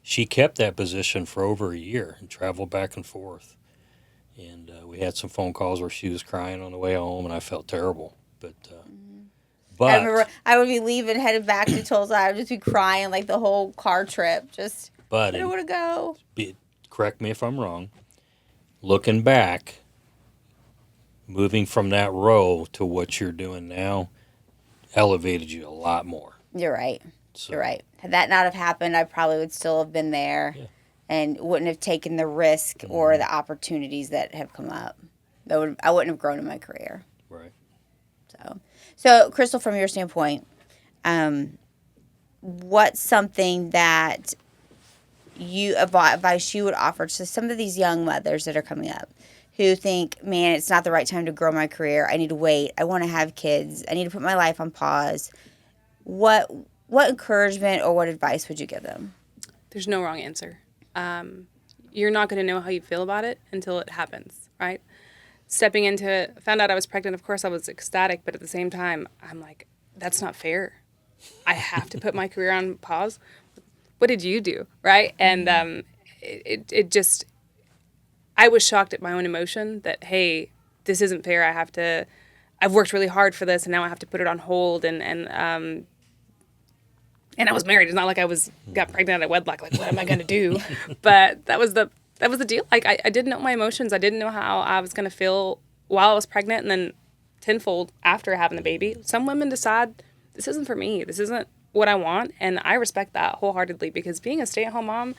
Speaker 4: she kept that position for over a year and traveled back and forth. And we had some phone calls where she was crying on the way home, and I felt terrible. But
Speaker 1: I remember I would be leaving, headed back to Tulsa. I would just be crying like the whole car trip. I don't want to go.
Speaker 4: Correct me if I'm wrong. Looking back, moving from that role to what you're doing now elevated you a lot more.
Speaker 1: You're right.
Speaker 4: So,
Speaker 1: You're right. Had that not have happened, I probably would still have been there and wouldn't have taken the risk or the opportunities that have come up. I wouldn't have grown in my career.
Speaker 4: Right.
Speaker 1: So Crystal, from your standpoint, what's something that advice you would offer to some of these young mothers that are coming up who think, man, it's not the right time to grow my career. I need to wait. I want to have kids. I need to put my life on pause. What encouragement or what advice would you give them?
Speaker 3: There's no wrong answer. You're not going to know how you feel about it until it happens, right? Stepping into it, found out I was pregnant. Of course, I was ecstatic, but at the same time, I'm like, that's not fair. I have to put my career on pause. What did you do, right? And it just, I was shocked at my own emotion that, hey, this isn't fair. I've worked really hard for this, and now I have to put it on hold. And I was married. It's not like got pregnant at wedlock. Like, what am I going to do? But that was the deal. Like, I didn't know my emotions. I didn't know how I was going to feel while I was pregnant, and then tenfold after having the baby. Some women decide, this isn't for me. This isn't what I want. And I respect that wholeheartedly, because being a stay-at-home mom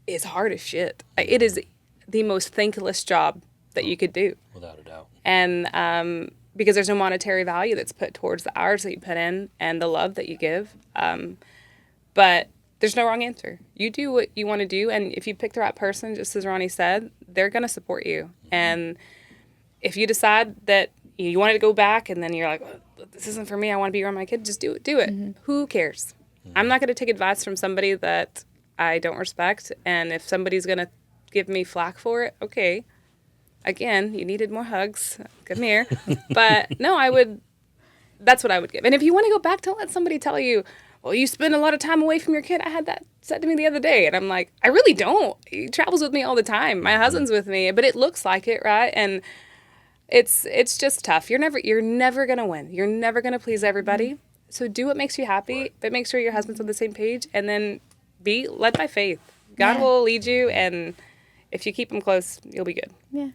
Speaker 3: is hard as shit. It is the most thankless job that you could do.
Speaker 4: Without a doubt.
Speaker 3: And because there's no monetary value that's put towards the hours that you put in and the love that you give. But there's no wrong answer. You do what you want to do, and if you pick the right person, just as Ronnie said, they're going to support you. And if you decide that you wanted to go back and then you're like, oh, this isn't for me, I want to be around my kid, just do it. Mm-hmm. Who cares? I'm not going to take advice from somebody that I don't respect, and if somebody's going to give me flack for it, okay. Again, you needed more hugs. Come here. But no, that's what I would give. And if you want to go back, don't let somebody tell you, well, you spend a lot of time away from your kid. I had that said to me the other day. And I'm like, I really don't. He travels with me all the time. My husband's with me, but it looks like it, right? And it's just tough. You're never going to win. You're never going to please everybody. So do what makes you happy, but make sure your husband's on the same page, and then be led by faith. God will lead you, and if you keep him close, you'll be good.
Speaker 1: Yeah.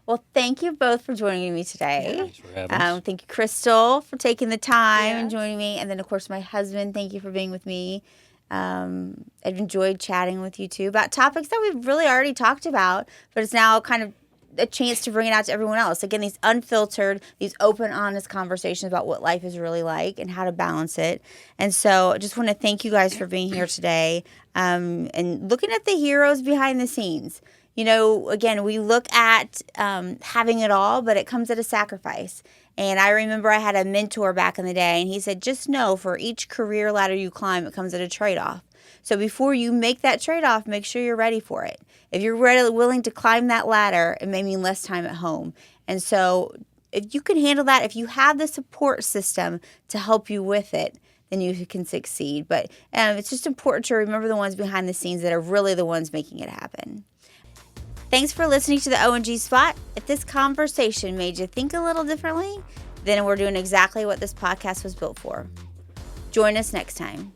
Speaker 1: Well, thank you both for joining me today.
Speaker 4: Thanks for having us.
Speaker 1: Thank you, Crystal, for taking the time and joining me. And then, of course, my husband, thank you for being with me. I've enjoyed chatting with you, too, about topics that we've really already talked about, but it's now kind of a chance to bring it out to everyone else. Again, these unfiltered, these open, honest conversations about what life is really like and how to balance it. And so I just want to thank you guys for being here today and looking at the heroes behind the scenes. You know, again, we look at having it all, but it comes at a sacrifice. And I remember I had a mentor back in the day, and he said, just know for each career ladder you climb, it comes at a trade-off. So before you make that trade-off, make sure you're ready for it. If you're willing to climb that ladder, it may mean less time at home. And so if you can handle that, if you have the support system to help you with it, then you can succeed. But it's just important to remember the ones behind the scenes that are really the ones making it happen. Thanks for listening to the O&G Spot. If this conversation made you think a little differently, then we're doing exactly what this podcast was built for. Join us next time.